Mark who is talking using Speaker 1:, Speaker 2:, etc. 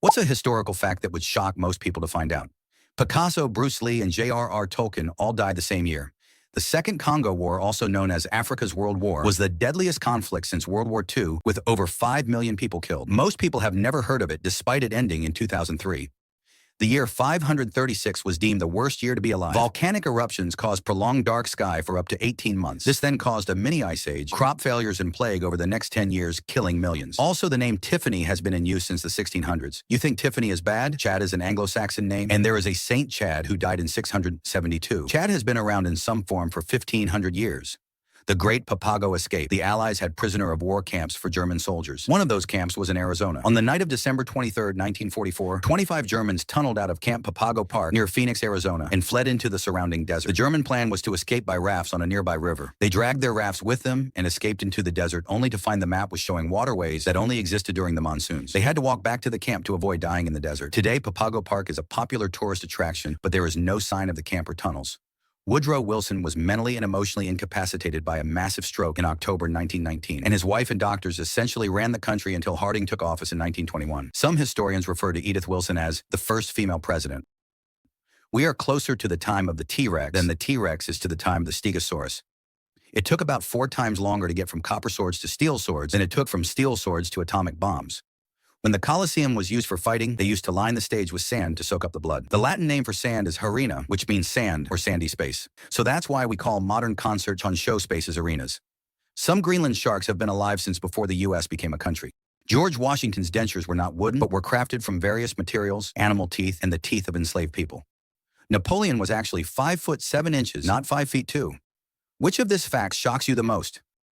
Speaker 1: What's a historical fact that would shock most people to find out? Picasso, Bruce Lee, and J.R.R. Tolkien all died the same year. The Second Congo War, also known as Africa's World War, was the deadliest conflict since World War II, with over 5 million people killed. Most people have never heard of it, despite it ending in 2003. The year 536 was deemed the worst year to be alive. Volcanic eruptions caused prolonged dark sky for up to 18 months. This then caused a mini ice age, crop failures, and plague over the next 10 years, killing millions. Also, the name Tiffany has been in use since the 1600s. You think Tiffany is bad? Chad is an Anglo-Saxon name, and there is a Saint Chad who died in 672. Chad has been around in some form for 1,500 years. The Great Papago Escape. The Allies had prisoner of war camps for German soldiers. One of those camps was in Arizona. On the night of December 23, 1944, 25 Germans tunneled out of Camp Papago Park near Phoenix, Arizona, and fled into the surrounding desert. The German plan was to escape by rafts on a nearby river. They dragged their rafts with them and escaped into the desert, only to find the map was showing waterways that only existed during the monsoons. They had to walk back to the camp to avoid dying in the desert. Today, Papago Park is a popular tourist attraction, but there is no sign of the camp or tunnels. Woodrow Wilson was mentally and emotionally incapacitated by a massive stroke in October 1919, and his wife and doctors essentially ran the country until Harding took office in 1921. Some historians refer to Edith Wilson as the first female president. We are closer to the time of the T-Rex than the T-Rex is to the time of the Stegosaurus. It took about 4 times longer to get from copper swords to steel swords than it took from steel swords to atomic bombs. When the Colosseum was used for fighting, they used to line the stage with sand to soak up the blood. The Latin name for sand is harina, which means sand or sandy space. So that's why we call modern concerts on show spaces arenas. Some Greenland sharks have been alive since before the U.S. became a country. George Washington's dentures were not wooden, but were crafted from various materials, animal teeth, and the teeth of enslaved people. Napoleon was actually 5 foot 7 inches, not 5 feet 2. Which of this fact shocks you the most?